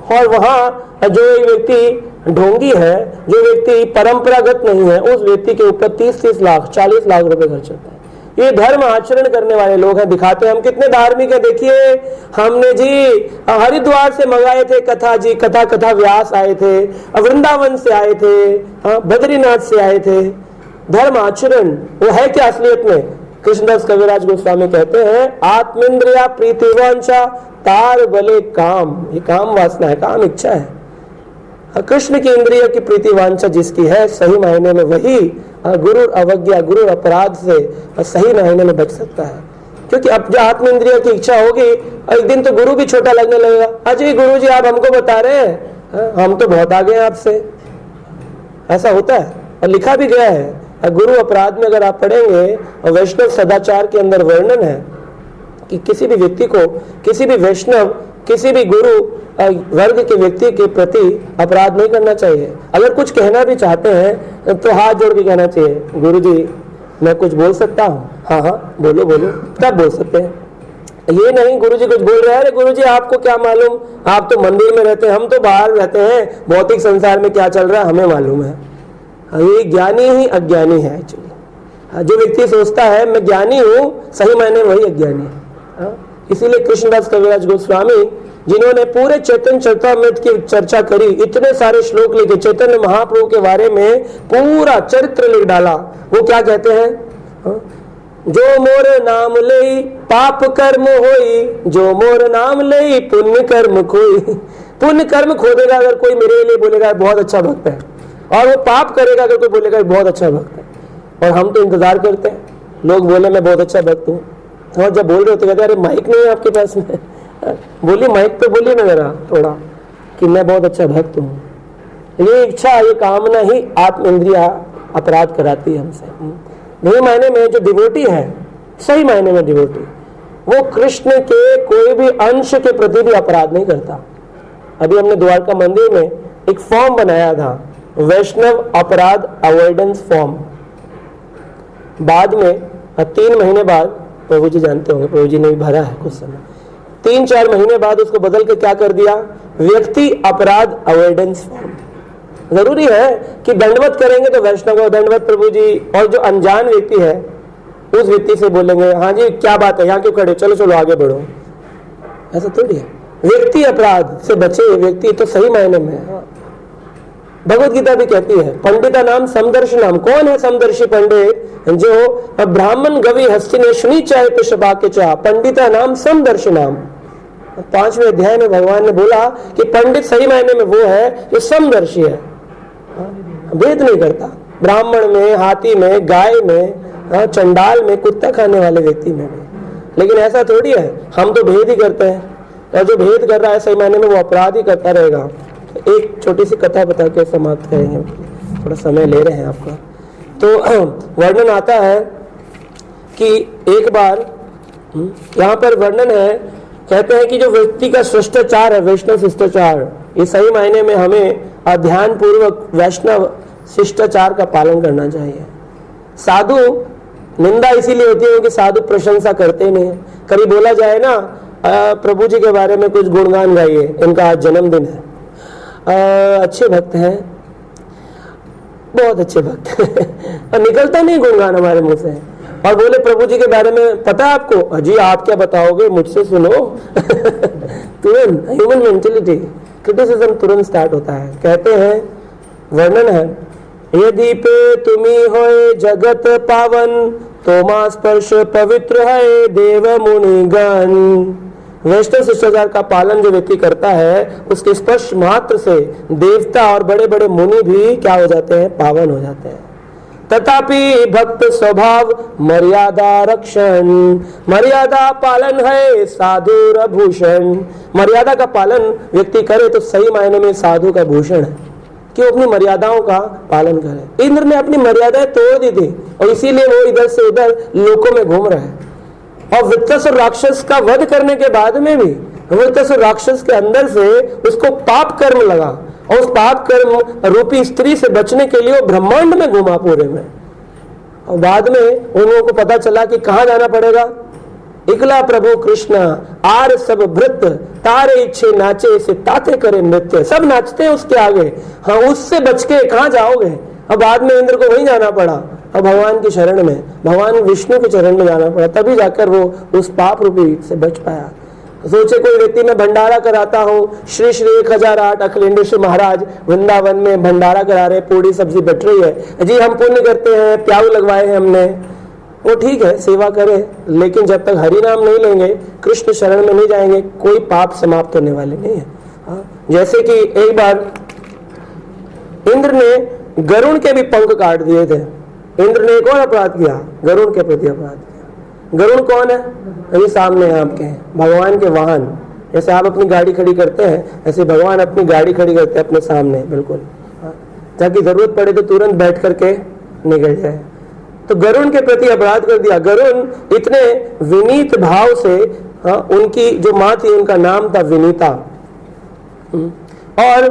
और वहां जो एक व्यक्ति ढोंगी है, जो व्यक्ति परंपरागत नहीं है, उस व्यक्ति के ऊपर 30-30 लाख 40 लाख रुपए खर्च होता है। ये धर्म आचरण करने वाले लोग हैं, दिखाते हैं हम कितने धार्मिक है। देखिए हमने जी हरिद्वार से मंगाए थे कथा जी, कथा व्यास आए थे, वृंदावन से आए थे, बद्रीनाथ से आए थे। धर्म आचरण वो है क्या असलियत में? कृष्णदास कविराज गोस्वामी कहते हैं आत्मेंद्रिया प्रीतिवांछा तार बले काम, ये काम वासना है, काम इच्छा है। कृष्ण की इंद्रिय की प्रीतिवांछा जिसकी है, सही मायने में वही गुरु अवज्ञा, गुरु अपराध से सही मायने में बच सकता है। क्योंकि अब जो आत्म इंद्रिय की इच्छा होगी, एक दिन तो गुरु भी छोटा लगने लगेगा। अजय गुरु जी आप हमको बता रहे हैं, हम तो बहुत आगे हैं आपसे, ऐसा होता है और लिखा भी गया है। गुरु अपराध में अगर आप पढ़ेंगे, और वैष्णव सदाचार के अंदर वर्णन है कि किसी भी व्यक्ति को, किसी भी वैष्णव, किसी भी गुरु वर्ग के व्यक्ति के प्रति अपराध नहीं करना चाहिए। अगर कुछ कहना भी चाहते हैं तो हाथ जोड़ के कहना चाहिए, गुरु जी मैं कुछ बोल सकता हूँ? हाँ हाँ बोलो बोलो, तब बोल सकते हैं। ये नहीं गुरु जी कुछ बोल रहे हैं, अरे गुरु जी आपको क्या मालूम, आप तो मंदिर में रहते हैं, हम तो बाहर रहते हैं, भौतिक संसार में क्या चल रहा है हमें मालूम है। ये ज्ञानी ही अज्ञानी है एक्चुअली। जो व्यक्ति सोचता है मैं ज्ञानी हूँ, सही मायने वही अज्ञानी है। इसीलिए कृष्णदास कविराज गोस्वामी जिन्होंने पूरे चैतन्य चरितामृत की चर्चा करी, इतने सारे श्लोक लिखे, चैतन्य महाप्रभु के बारे में पूरा चरित्र लिख डाला, वो क्या कहते हैं? जो मोर नाम ले पाप कर्म होई, जो मोर नाम ले पुण्य कर्म खोई। पुण्य कर्म खो देगा अगर कोई मेरे लिए बोलेगा बहुत अच्छा भक्त है, और वो पाप करेगा अगर कोई बोलेगा बहुत अच्छा भक्त है। और हम तो इंतजार करते हैं लोग बोले मैं बहुत अच्छा भक्त हूँ, और जब बोल रहे होते कहते अरे माइक नहीं है आपके पास में, बोलिए माइक पे बोलिए ना जरा थोड़ा कि मैं बहुत अच्छा भक्त हूँ। ये इच्छा, ये कामना ही आत्म इंद्रिया अपराध कराती है हमसे। नहीं मायने में जो डिवोटी है, सही मायने में डिवोटी, वो कृष्ण के कोई भी अंश के प्रति भी अपराध नहीं करता। अभी हमने द्वारका मंदिर में एक फॉर्म बनाया था, वैष्णव अपराध अवॉइडेंस फॉर्म। बाद में 3 महीने बाद, प्रभु जी जानते होंगे, प्रभु जी ने भी भरा है कुछ समय, 3-4 महीने बाद उसको बदल के क्या कर दिया, व्यक्ति अपराध अवॉइडेंस फॉर्म। जरूरी है कि दंडवत करेंगे तो वैष्णव को दंडवत प्रभु जी, और जो अनजान व्यक्ति है उस व्यक्ति से बोलेंगे हाँ जी क्या बात है, यहाँ क्यों खड़े, चलो चलो आगे बढ़ो। ऐसा थोड़ी है। व्यक्ति अपराध से बचे व्यक्ति तो सही मायने में। भगवत गीता भी कहती है पंडिता नाम समदर्शी नाम। कौन है समदर्शी पंडित? जो ब्राह्मण गवि हस्तिने सुनी चाहे तो शबा के चाह, पंडिता नाम समदर्शी नाम। 5वें अध्याय में भगवान ने बोला कि पंडित सही मायने में वो है जो समदर्शी है, भेद नहीं करता, ब्राह्मण में, हाथी में, गाय में, चंडाल में, कुत्ता खाने वाले व्यक्ति में भी। लेकिन ऐसा थोड़ी है, हम तो भेद ही करते हैं, और जो भेद कर रहा है सही मायने में वो अपराध ही करता रहेगा। एक छोटी सी कथा बता के समाप्त करेंगे, थोड़ा समय ले रहे हैं आपका। तो वर्णन आता है कि एक बार यहाँ पर वर्णन है, कहते हैं कि जो व्यक्ति का शिष्टाचार है, वैष्णव शिष्टाचार, ये सही मायने में हमें ध्यान पूर्वक वैष्णव शिष्टाचार का पालन करना चाहिए। साधु निंदा इसीलिए होती है कि साधु प्रशंसा करते नहीं। कभी बोला जाए ना प्रभु जी के बारे में कुछ गुणगान गाइए, इनका आज जन्मदिन है, अच्छे भक्त हैं, बहुत अच्छे भक्त हैं, और निकलता नहीं गुणगान हमारे मुंह से। और बोले प्रभु जी के बारे में पता है आपको? अजी आप क्या बताओगे, मुझसे सुनो। तुरंत ह्यूमन मेंटेलिटी, क्रिटिसिज्म तुरंत स्टार्ट होता है। कहते हैं, वर्णन है, यदि पे तुम्ही होए जगत पावन, तो मां स्पर्श पवित्र है देव मुनि गण। वैष्णव शिष्टाचार का पालन जो व्यक्ति करता है, उसके स्पर्श मात्र से देवता और बड़े बड़े मुनि भी क्या हो जाते हैं? पावन हो जाते हैं। तथापि भक्त स्वभाव मर्यादा रक्षण, मर्यादा पालन है साधुर भूषण। मर्यादा का पालन व्यक्ति करे तो सही मायने में साधु का भूषण है कि वो अपनी मर्यादाओं का पालन करे। इंद्र ने अपनी मर्यादाएं तोड़ दी थी और इसीलिए वो इधर से उधर लोकों में घूम रहा है। और वृत्तासुर राक्षस का वध करने के बाद में भी वृत्तासुर राक्षस के अंदर से उसको पाप कर्म लगा और उस पाप कर्म रूपी स्त्री से बचने के लिए वो ब्रह्मांड में घूमा पूरे में। और बाद में उन लोगों को पता चला कि कहाँ जाना पड़ेगा। इकला प्रभु कृष्ण आर सब भृत, तारे इच्छे नाचे से ताते करे नृत्य। सब नाचते हैं उसके आगे, हाँ उससे बच के कहाँ जाओगे। अब बाद में इंद्र को वहीं जाना पड़ा, अब भगवान की शरण में, भगवान विष्णु के चरण में जाना पड़ा, तभी जाकर वो उस पाप रूपी से बच पाया। सोचे कोई व्यक्ति में भंडारा कराता हूँ, श्री श्री 1008 अखिलेंद्रेश्वर महाराज वृंदावन में भंडारा करा रहे, पूरी सब्जी बट रही है, जी हम पुण्य करते हैं, प्याऊ लगवाए हैं हमने। वो ठीक है, सेवा करे, लेकिन जब तक हरि नाम नहीं लेंगे, कृष्ण शरण में नहीं जाएंगे, कोई पाप समाप्त होने वाले नहीं है। जैसे कि एक बार इंद्र ने गरुण के भी पंख काट दिए थे। इंद्र ने एक और अपराध किया, गरुण के प्रति अपराध किया। गरुण कौन है? अभी सामने है आपके, भगवान के वाहन। जैसे आप अपनी गाड़ी खड़ी करते हैं, ऐसे भगवान अपनी गाड़ी खड़ी करते हैं अपने सामने, बिल्कुल, ताकि जरूरत पड़े तो तुरंत बैठ करके निकल जाए। तो गरुण के प्रति अपराध कर दिया। गरुण इतने विनीत भाव से, उनकी जो माँ थी उनका नाम था विनीता, और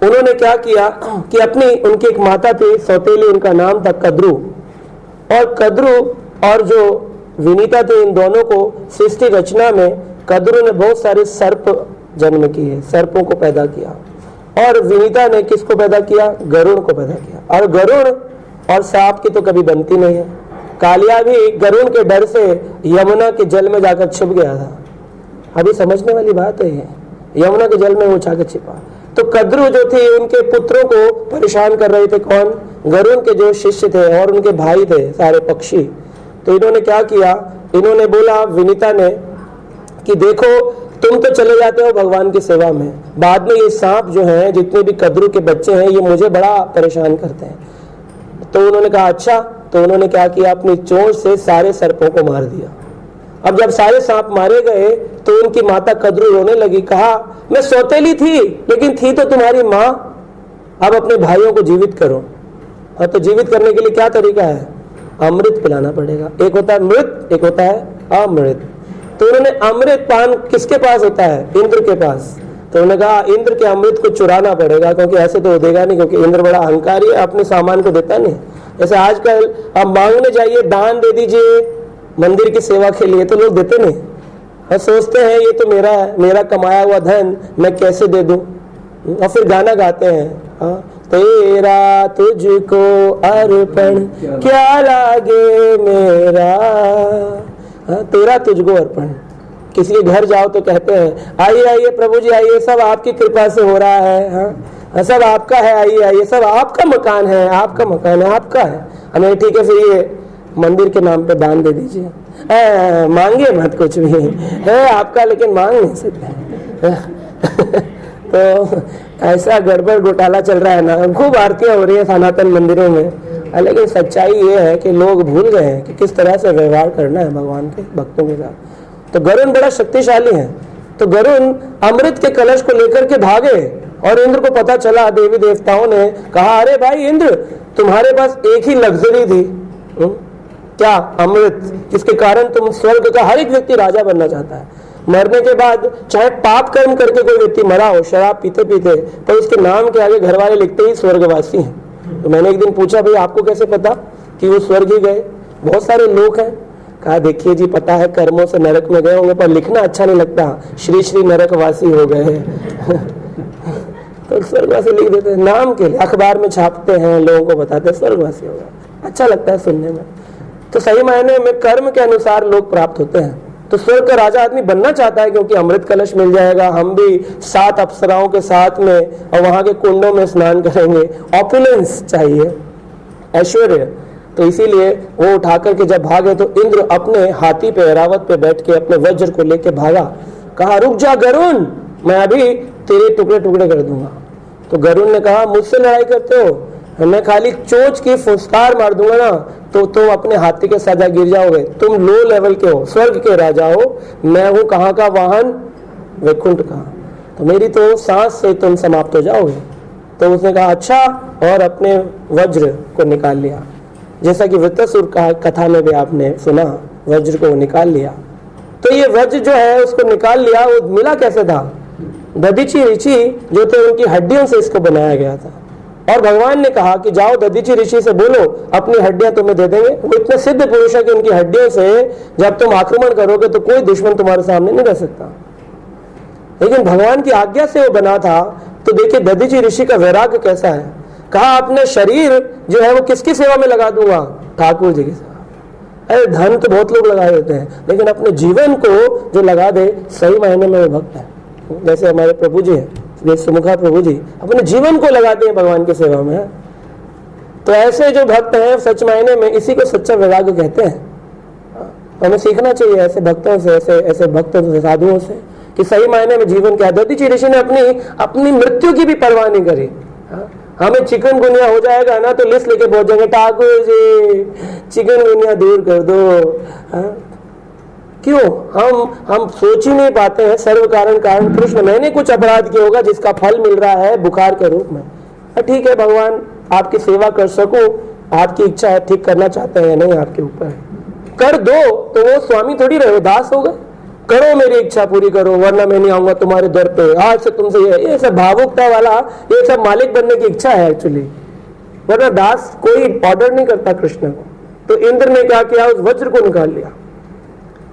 उन्होंने क्या किया कि अपनी, उनकी एक माता थी सौतेली, उनका नाम था कद्रू, और कद्रू और जो विनीता थी, इन दोनों को सृष्टि रचना में कद्रू ने बहुत सारे सर्प जन्म किए, सर्पों को पैदा किया, और विनीता ने किसको पैदा किया? गरुण को पैदा किया। और गरुण और सांप की तो कभी बनती नहीं है। कालिया भी गरुण के डर से यमुना के जल में जाकर छिप गया था। अभी समझने वाली बात है ये, यमुना के जल में वो जाकर छिपा। तो कद्रू जो थे उनके पुत्रों को परेशान कर रहे थे, कौन? गरुण के जो शिष्य थे और उनके भाई थे सारे पक्षी। तो इन्होंने क्या किया, इन्होंने बोला विनीता ने कि देखो तुम तो चले जाते हो भगवान की सेवा में, बाद में ये सांप जो है, जितने भी कद्रू के बच्चे हैं, ये मुझे बड़ा परेशान करते हैं। तो उन्होंने कहा अच्छा। तो उन्होंने क्या किया, अपनी चोंच से सारे सर्पों को मार दिया। अब जब सारे सांप मारे गए तो उनकी माता कद्रू रोने लगी, कहा मैं सौतेली थी लेकिन थी तो तुम्हारी माँ, अब अपने भाइयों को जीवित करो। तो जीवित करने के लिए क्या तरीका है? अमृत पिलाना पड़ेगा। एक होता है मृत, एक होता है अमृत। तो उन्होंने अमृत पान किसके पास होता है? इंद्र के पास। तो उन्होंने कहा इंद्र के अमृत को चुराना पड़ेगा, क्योंकि ऐसे तो वो देगा नहीं, क्योंकि इंद्र बड़ा अहंकारी है, अपने सामान को देता नहीं। जैसे आजकल आप मांगने जाइए, दान दे दीजिए मंदिर की सेवा के लिए, तो लोग देते नहीं, और सोचते हैं ये तो मेरा है, मेरा कमाया हुआ धन मैं कैसे दे दूं। और फिर गाना गाते हैं, तेरा तुझको अर्पण क्या लागे मेरा, तेरा तुझको अर्पण। किसी के घर जाओ तो कहते हैं आइए आइए प्रभु जी आइए, सब आपकी कृपा से हो रहा है, सब आपका है, आइए आइए, सब आपका मकान है, आपका मकान है, आपका है। हमें ठीक है, फिर ये मंदिर के नाम पे दान दे दीजिए, मांगे मत कुछ भी, है आपका लेकिन मांग नहीं सकते। तो ऐसा गड़बड़ घोटाला चल रहा है ना, खूब आरतियां हो रही है सनातन मंदिरों में, लेकिन सच्चाई ये है कि लोग भूल गए हैं कि किस तरह से व्यवहार करना है भगवान के भक्तों के साथ। तो गरुण बड़ा शक्तिशाली है। तो गरुण अमृत के कलश को लेकर के भागे, और इंद्र को पता चला, देवी देवताओं ने कहा अरे भाई इंद्र, तुम्हारे पास एक ही लग्जरी थी, क्या? अमृत, जिसके कारण तुम स्वर्ग का हर एक व्यक्ति राजा बनना चाहता है। मरने के बाद चाहे पाप कर्म करके कोई व्यक्ति मरा हो, शराब पीते पीते, तो उसके नाम के आगे घर वाले लिखते ही स्वर्गवासी हैं। तो मैंने एक दिन पूछा भाई आपको कैसे पता कि वो स्वर्ग ही गए? बहुत सारे लोग हैं। कहा देखिए जी, पता है कर्मों से नरक में गए होंगे, पर लिखना अच्छा नहीं लगता, श्री श्री नरकवासी हो गए। तो स्वर्गवासी लिख देते हैं नाम के लिए, अखबार में छापते हैं, लोगों को बताते हैं स्वर्गवासी हो गए, अच्छा लगता है सुनने में। तो सही मायने में कर्म के अनुसार लोग प्राप्त होते हैं। तो स्वर्ग का राजा आदमी बनना चाहता है क्योंकि अमृत कलश मिल जाएगा, हम भी 7 अप्सराओं के साथ में और वहां के कुंडों में स्नान करेंगे, ऑपुलेंस चाहिए, ऐश्वर्य। तो इसीलिए वो उठा करके जब भागे तो इंद्र अपने हाथी पे ऐरावत पे बैठ के अपने वज्र को लेके भागा। कहा रुक जा गरुण, मैं अभी तेरे टुकड़े टुकड़े कर दूंगा। तो गरुण ने कहा मुझसे लड़ाई करते हो, मैं खाली चोंच की फुसकार मार दूंगा ना तो तुम अपने हाथी के सजा गिर जाओगे। तुम लो लेवल के हो, स्वर्ग के राजा हो, मैं हूं कहाँ का वाहन, वैकुंठ का, तो मेरी तो सांस से तुम समाप्त हो जाओगे। तो उसने कहा अच्छा, और अपने वज्र को निकाल लिया, जैसा कि वृत्रासुर कथा में भी आपने सुना, वज्र को निकाल लिया। तो ये वज्र जो है उसको निकाल लिया, वो मिला कैसे था? दधीचि ऋषि जो थे उनकी हड्डियों से इसको बनाया गया था। और भगवान ने कहा कि जाओ दधीचि ऋषि से बोलो अपनी हड्डियां तुम्हें दे देंगे। वो इतने सिद्ध पुरुष है कि उनकी हड्डियों से जब तुम आक्रमण करोगे तो कोई दुश्मन तुम्हारे सामने नहीं रह सकता। लेकिन भगवान की आज्ञा से वो बना था। तो देखिए दधीचि ऋषि का वैराग्य कैसा है। कहा अपने शरीर जो है वो किसकी सेवा में लगा दूंगा? ठाकुर जी की सेवा। अरे धन तो बहुत लोग लगा देते हैं, लेकिन अपने जीवन को जो लगा दे सही मायने में वो भक्त है। जैसे हमारे प्रभु जी हैं, सुमुखा प्रभु जी अपने जीवन को लगाते हैं भगवान की सेवा में। तो ऐसे जो भक्त हैं सच मायने में इसी को सच्चा वैराग्य कहते हैं। हमें सीखना चाहिए ऐसे भक्तों से, ऐसे भक्तों से, साधुओं से, कि सही मायने में जीवन क्या है। दधीचि ऋषि ने अपनी मृत्यु की भी परवाह नहीं करी। हमें चिकनगुनिया हो जाएगा ना तो लिस्ट लेके पहुंच जाएंगे, ठाकुर जी चिकनगुनिया दूर कर दो। क्यों? हम सोच ही नहीं पाते हैं सर्व कारण कारण कृष्ण, मैंने कुछ अपराध किया होगा जिसका फल मिल रहा है बुखार के रूप में। ठीक है भगवान आपकी सेवा कर सकूं, आपकी इच्छा है, ठीक करना चाहते हैं या नहीं आपके ऊपर है, कर दो। तो वो स्वामी थोड़ी रहे, दास हो गए। करो मेरी इच्छा पूरी करो वरना मैं नहीं आऊंगा तुम्हारे दर पे, आज से तुमसे ये सब भावुकता वाला, ये सब मालिक बनने की इच्छा है एक्चुअली, वरना दास कोई ऑर्डर नहीं करता कृष्ण को। तो इंद्र ने क्या किया, उस वज्र को निकाल लिया।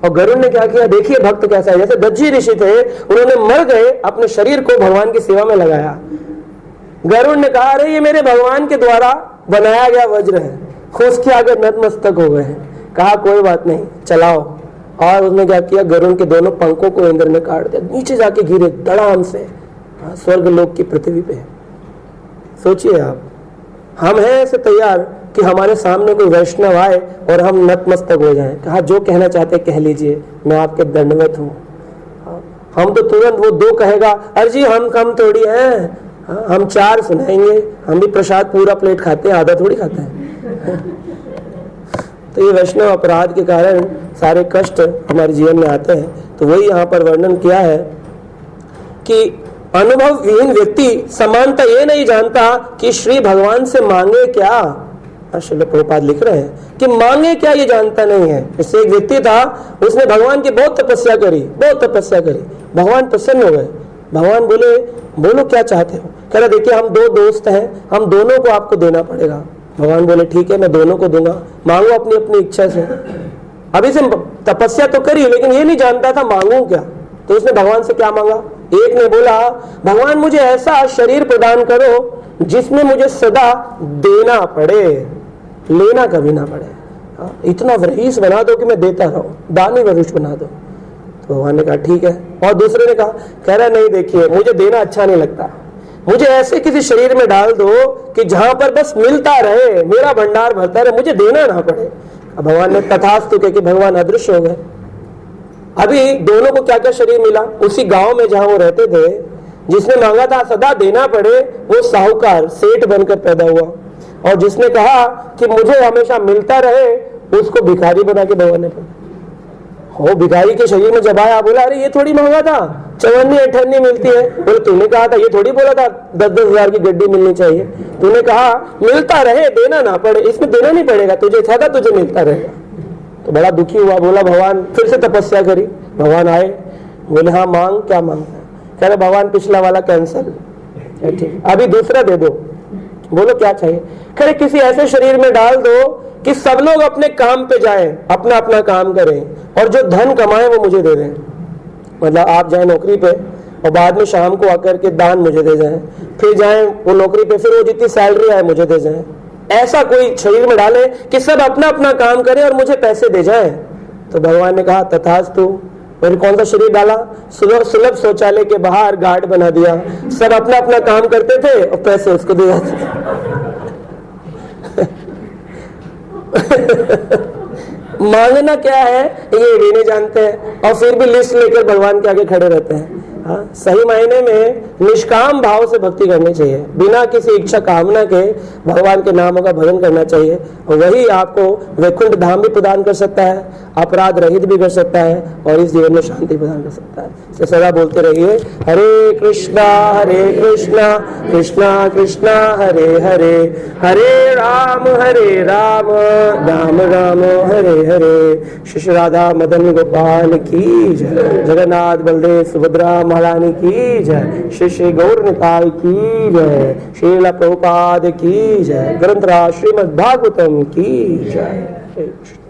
और गरुड़ ने क्या किया, देखिए भक्त कैसा है। जैसे दधीचि ऋषि थे, उन्होंने मर गए, अपने शरीर को भगवान की सेवा में लगाया। गरुड़ ने कहा अरे ये मेरे भगवान के द्वारा बनाया गया वज्र है, उसके आगे नतमस्तक हो गए। कहा कोई बात नहीं, चलाओ। और उसने क्या किया, गरुड़ के दोनों पंखों को इंद्र ने काट दिया, नीचे जाके गिरे धड़ाम से स्वर्ग लोक की पृथ्वी पे। सोचिए आप, हम हैं ऐसे तैयार कि हमारे सामने कोई वैष्णव आए और हम नतमस्तक हो जाएं। कहा जो कहना चाहते कह लीजिए, मैं आपके दंडवत हूँ। हम तो तुरंत, वो 2 कहेगा अरे जी हम कम थोड़ी हैं, हम 4 सुनाएंगे, हम भी प्रसाद पूरा प्लेट खाते हैं, आधा थोड़ी खाते हैं। तो ये वैष्णव अपराध के कारण सारे कष्ट हमारे जीवन में आते हैं। तो वही यहाँ पर वर्णन किया है कि अनुभव विहीन व्यक्ति समानता ये नहीं जानता कि श्री भगवान से मांगे क्या। श्रील प्रभुपाद लिख रहे हैं कि मांगे क्या ये जानता नहीं है। इससे एक व्यक्ति था, उसने भगवान की बहुत तपस्या करी, भगवान प्रसन्न हो गए। भगवान बोले बोलो क्या चाहते हो। कह रहा देखिए हम 2 दोस्त हैं, हम दोनों को आपको देना पड़ेगा। भगवान बोले ठीक है मैं दोनों को दूंगा, मांगो अपनी अपनी इच्छा से। अभी से तपस्या तो करी लेकिन ये नहीं जानता था मांगू क्या। तो उसने भगवान से क्या मांगा। एक ने बोला भगवान मुझे ऐसा शरीर प्रदान करो जिसमें मुझे सदा देना पड़े, लेना कभी ना पड़े। इतना वरीस बना दो कि मैं देता रहूं, दानी वरुष बना दो। तो भगवान ने कहा ठीक है। और दूसरे ने कहा, कह रहा नहीं देखिए मुझे देना अच्छा नहीं लगता, मुझे ऐसे किसी शरीर में डाल दो कि जहां पर बस मिलता रहे, मेरा भंडार भरता रहे, मुझे देना ना पड़े। अब भगवान ने तथास्तु कह के भगवान अदृश्य हो गए। अभी दोनों को क्या क्या शरीर मिला, उसी गांव में जहां वो रहते थे, जिसने मांगा था सदा देना पड़े वो साहूकार सेठ बनकर पैदा हुआ, और जिसने कहा कि मुझे हमेशा मिलता रहे उसको भिखारी बना के भगवान ने पड़ा। हो भिखारी के शरीर में जब आया, बोला अरे ये थोड़ी मांगा था 54-58 मिलती है। बोले तूने कहा था, ये थोड़ी बोला था 10-10 हजार की गड्डी मिलनी चाहिए, तूने कहा मिलता रहे देना ना पड़े, इसमें देना नहीं पड़ेगा, तुझे था तुझे मिलता रहेगा। तो बड़ा दुखी हुआ, बोला भगवान फिर से तपस्या करी। भगवान आए, बोले हाँ मांग, क्या मांगता है। कह रहे भगवान पिछला वाला कैंसिल, ठीक अभी दूसरा दे दो। बोलो क्या चाहिए। कह रहे किसी ऐसे शरीर में डाल दो कि सब लोग अपने काम पे जाएं, अपना अपना काम करें, और जो धन कमाए वो मुझे दे दें। मतलब आप जाए नौकरी पे और बाद में शाम को आकर के दान मुझे दे जाएं, फिर जाएं वो नौकरी पे, फिर वो जितनी सैलरी आए मुझे दे जाएं। ऐसा कोई शरीर में डाले कि सब अपना अपना काम करे और मुझे पैसे दे जाए। तो भगवान ने कहा तथास्तु। फिर कौन सा शरीर डाला? सुलभ शौचालय के बाहर गार्ड बना दिया, सब अपना अपना काम करते थे और पैसे उसको दे जाते थे। मांगना क्या है ये भी नहीं जानते हैं और फिर भी लिस्ट लेकर भगवान के आगे खड़े रहते हैं। हाँ, सही मायने में निष्काम भाव से भक्ति करनी चाहिए, बिना किसी इच्छा कामना के भगवान के नामों का भजन करना चाहिए। वही आपको वैकुंठ धाम भी प्रदान कर सकता है, अपराध रहित भी कर सकता है और इस जीवन में शांति प्रदान कर सकता है। तो सदा बोलते रहिए हरे कृष्णा कृष्णा कृष्णा हरे हरे, हरे राम राम राम हरे हरे। श्री राधा मदन गोपाल की जय, जगन्नाथ बलदेव सुभद्रा महारानी की जय, श्री गौर निताई की जय, श्रील प्रभुपाद की जय, ग्रंथराज श्रीमद् भागवतम की जय।